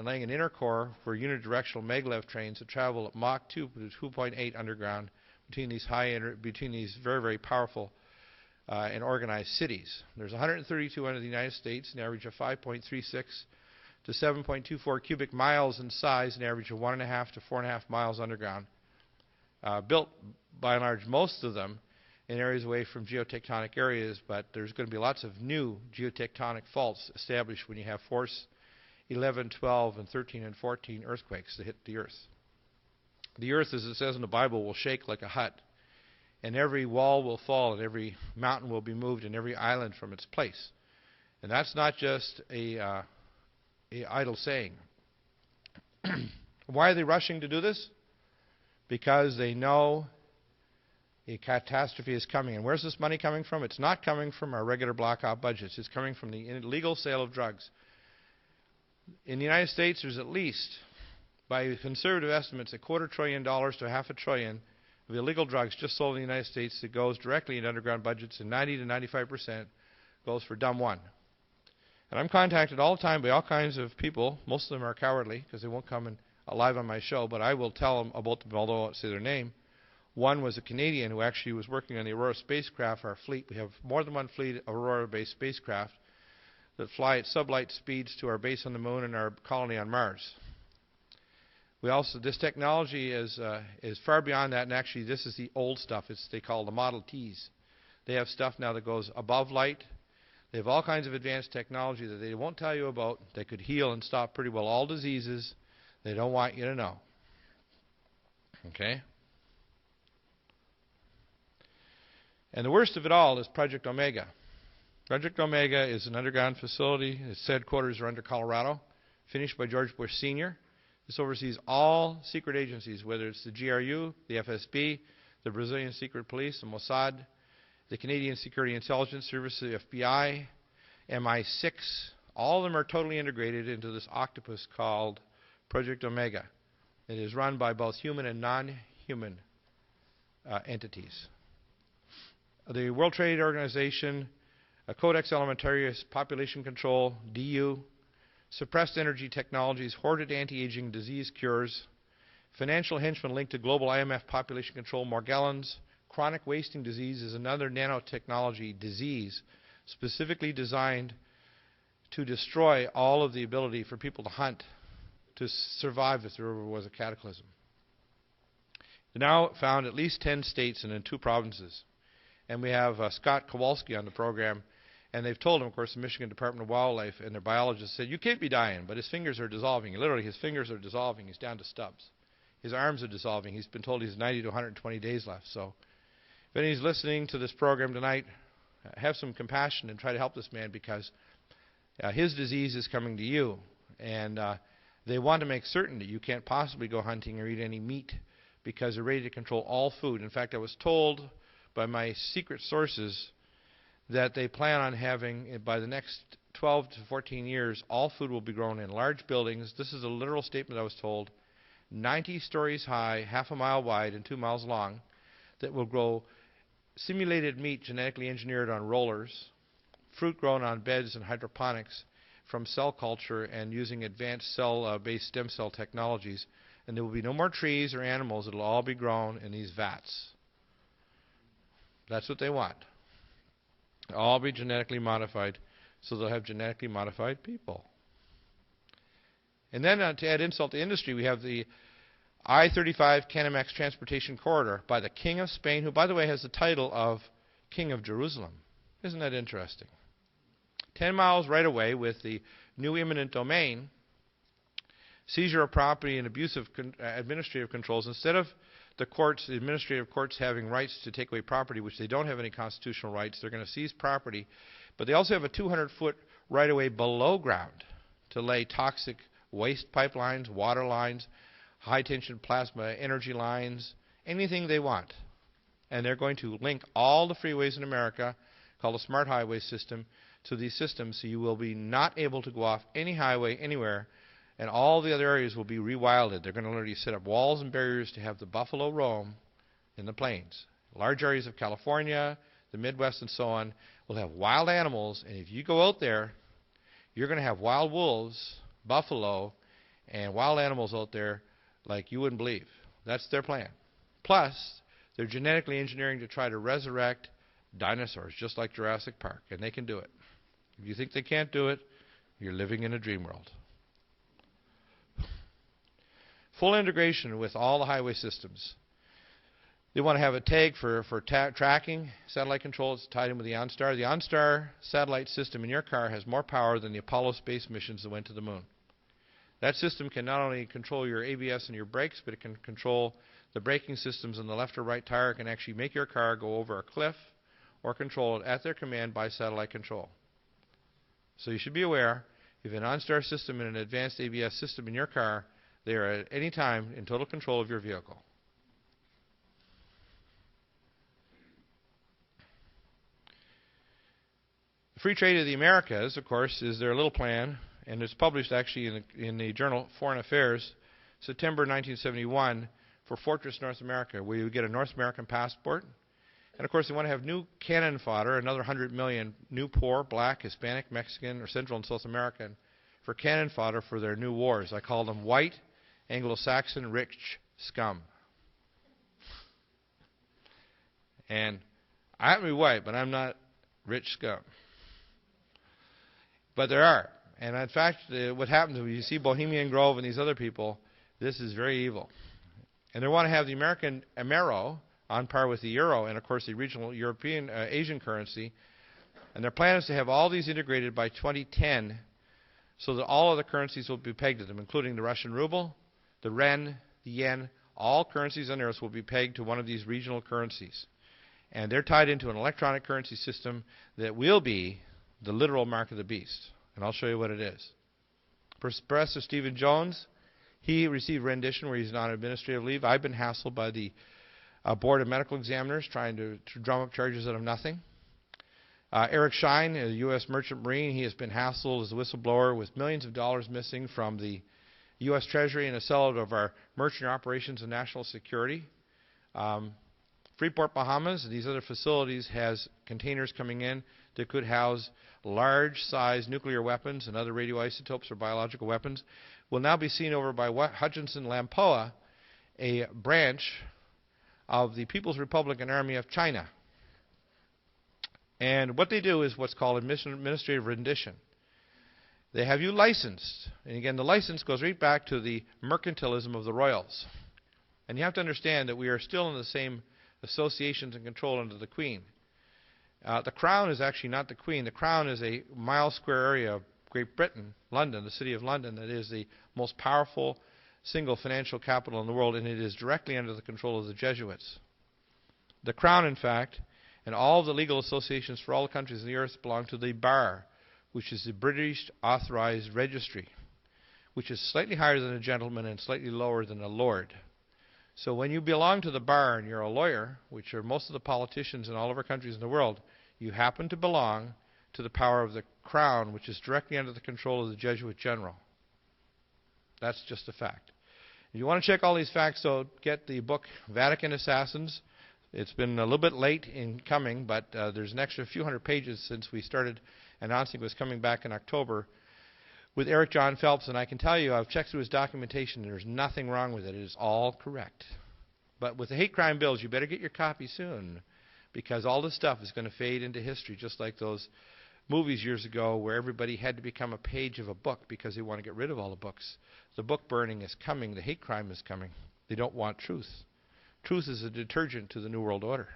and laying an inner core for unidirectional maglev trains that travel at Mach 2 to 2.8 underground between these very, very powerful and organized cities. There's 132 under the United States, an average of 5.36 to 7.24 cubic miles in size, an average of 1.5 to 4.5 miles underground. Built, by and large, most of them in areas away from geotectonic areas, but there's going to be lots of new geotectonic faults established when you have force 11, 12, and 13 and 14 earthquakes that hit the earth. The earth, as it says in the Bible, will shake like a hut, and every wall will fall, and every mountain will be moved, and every island from its place. And that's not just a idle saying. Why are they rushing to do this? Because they know a catastrophe is coming. And where's this money coming from? It's not coming from our regular blackout budgets. It's coming from the illegal sale of drugs. In the United States, there's at least, by conservative estimates, $250 billion to $500 billion of illegal drugs just sold in the United States that goes directly into underground budgets, and 90 to 95% goes for dumb one. And I'm contacted all the time by all kinds of people. Most of them are cowardly because they won't come live on my show, but I will tell them about them, although I won't say their name. One was a Canadian who actually was working on the Aurora spacecraft, our fleet. We have more than one fleet of Aurora-based spacecraft that fly at sublight speeds to our base on the moon and our colony on Mars. This technology is far beyond that, and actually this is the old stuff. They call the Model Ts. They have stuff now that goes above light. They have all kinds of advanced technology that they won't tell you about that could heal and stop pretty well all diseases they don't want you to know. Okay? And the worst of it all is Project Omega. Project Omega is an underground facility. Its headquarters are under Colorado, finished by George Bush Sr. This oversees all secret agencies, whether it's the GRU, the FSB, the Brazilian Secret Police, the Mossad, the Canadian Security Intelligence Service, the FBI, MI6. All of them are totally integrated into this octopus called Project Omega. It is run by both human and non-human entities. The World Trade Organization, Codex Alimentarius, Population Control, DU, suppressed energy technologies, hoarded anti-aging disease cures, financial henchmen linked to global IMF population control, Morgellons, chronic wasting disease is another nanotechnology disease specifically designed to destroy all of the ability for people to hunt, to survive if there ever was a cataclysm. They're now found at least 10 states and in 2 provinces. And we have Scott Kowalski on the program, and they've told him, of course, the Michigan Department of Wildlife and their biologists said, you can't be dying, but his fingers are dissolving. Literally, his fingers are dissolving. He's down to stubs. His arms are dissolving. He's been told he's 90 to 120 days left. So if anybody's listening to this program tonight, have some compassion and try to help this man, because his disease is coming to you. And they want to make certain that you can't possibly go hunting or eat any meat, because they're ready to control all food. In fact, I was told by my secret sources that they plan on having, by the next 12 to 14 years, all food will be grown in large buildings. This is a literal statement I was told, 90 stories high, half a mile wide, and 2 miles long, that will grow simulated meat genetically engineered on rollers, fruit grown on beds and hydroponics from cell culture and using advanced cell-based stem cell technologies. And there will be no more trees or animals. It will all be grown in these vats. That's what they want. All be genetically modified, so they'll have genetically modified people. And then to add insult to industry, we have the I-35 Canamex Transportation Corridor by the King of Spain, who, by the way, has the title of King of Jerusalem. Isn't that interesting? 10 miles right away with the new eminent domain, seizure of property and abusive administrative controls. Instead of the administrative courts having rights to take away property, which they don't have any constitutional rights, they're going to seize property. But they also have a 200-foot right-of-way below ground to lay toxic waste pipelines, water lines, high-tension plasma energy lines, anything they want. And they're going to link all the freeways in America, called a smart highway system, to these systems, so you will be not able to go off any highway anywhere, and all the other areas will be rewilded. They're going to literally set up walls and barriers to have the buffalo roam in the plains. Large areas of California, the Midwest, and so on will have wild animals, and if you go out there, you're going to have wild wolves, buffalo, and wild animals out there like you wouldn't believe. That's their plan. Plus, they're genetically engineering to try to resurrect dinosaurs, just like Jurassic Park, and they can do it. If you think they can't do it, you're living in a dream world. Full integration with all the highway systems. They want to have a tag for tracking, satellite control. It's tied in with the OnStar. The OnStar satellite system in your car has more power than the Apollo space missions that went to the moon. That system can not only control your ABS and your brakes, but it can control the braking systems on the left or right tire. It can actually make your car go over a cliff or control it at their command by satellite control. So you should be aware, if an OnStar system and an advanced ABS system in your car, they are at any time in total control of your vehicle. The Free Trade of the Americas, of course, is their little plan, and it's published actually in the journal Foreign Affairs, September 1971, for Fortress North America, where you get a North American passport. And, of course, they want to have new cannon fodder, another 100 million new poor, black, Hispanic, Mexican, or Central and South American, for cannon fodder for their new wars. I call them white, Anglo-Saxon, rich scum. And I happen to be white, but I'm not rich scum. But there are. And in fact, what happens when you see Bohemian Grove and these other people, this is very evil. And they want to have the American Amero on par with the euro and, of course, the regional European, Asian currency. And their plan is to have all these integrated by 2010 so that all other currencies will be pegged to them, including the Russian ruble, the yen, the yen. All currencies on Earth will be pegged to one of these regional currencies. And they're tied into an electronic currency system that will be the literal mark of the beast. And I'll show you what it is. Professor Stephen Jones, he received rendition where he's on administrative leave. I've been hassled by the Board of Medical Examiners trying to drum up charges out of nothing. Eric Schein, a U.S. merchant marine, he has been hassled as a whistleblower with millions of dollars missing from the U.S. Treasury and a sellout of our merchant operations and national security. Freeport, Bahamas, and these other facilities has containers coming in that could house large-sized nuclear weapons and other radioisotopes or biological weapons, will now be seen over by Hutchinson Lampoa, a branch of the People's Republican Army of China. And what they do is what's called administrative rendition. They have you licensed. And again, the license goes right back to the mercantilism of the royals. And you have to understand that we are still in the same associations and control under the Queen. The Crown is actually not the Queen. The Crown is a mile-square area of Great Britain, London, the city of London, that is the most powerful single financial capital in the world, and it is directly under the control of the Jesuits. The Crown, in fact, and all of the legal associations for all the countries on the earth belong to the Bar, which is the British Authorized Registry, which is slightly higher than a gentleman and slightly lower than a lord. So when you belong to the Bar and you're a lawyer, which are most of the politicians in all of our countries in the world, you happen to belong to the power of the Crown, which is directly under the control of the Jesuit general. That's just a fact. If you want to check all these facts, so get the book Vatican Assassins. It's been a little bit late in coming, but there's an extra few hundred pages since we started announcing it was coming back in October with Eric John Phelps, and I can tell you I've checked through his documentation and there's nothing wrong with it. It is all correct. But with the hate crime bills, you better get your copy soon, because all this stuff is going to fade into history, just like those movies years ago where everybody had to become a page of a book because they want to get rid of all the books. The book burning is coming. The hate crime is coming. They don't want truth. Truth is a detergent to the New World Order.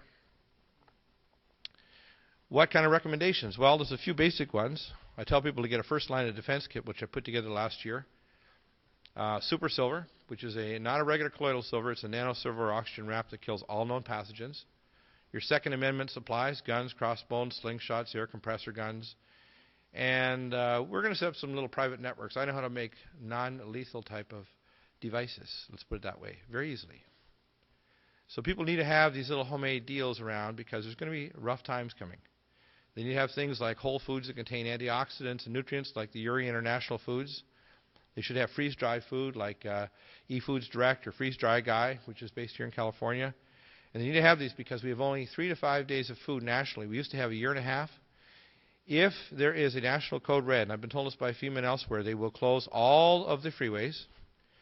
What kind of recommendations? Well, there's a few basic ones. I tell people to get a first line of defense kit, which I put together last year. Super silver, which is not a regular colloidal silver. It's a nano-silver oxygen wrap that kills all known pathogens. Your Second Amendment supplies, guns, crossbows, slingshots, air compressor guns. And we're going to set up some little private networks. I know how to make non-lethal type of devices, let's put it that way, very easily. So people need to have these little homemade deals around because there's going to be rough times coming. They need to have things like whole foods that contain antioxidants and nutrients like the Uri International Foods. They should have freeze-dried food like eFoods Direct or Freeze Dry Guy, which is based here in California. And they need to have these because we have only 3 to 5 days of food nationally. We used to have a year and a half. If there is a national code red, and I've been told this by FEMA and elsewhere, they will close all of the freeways,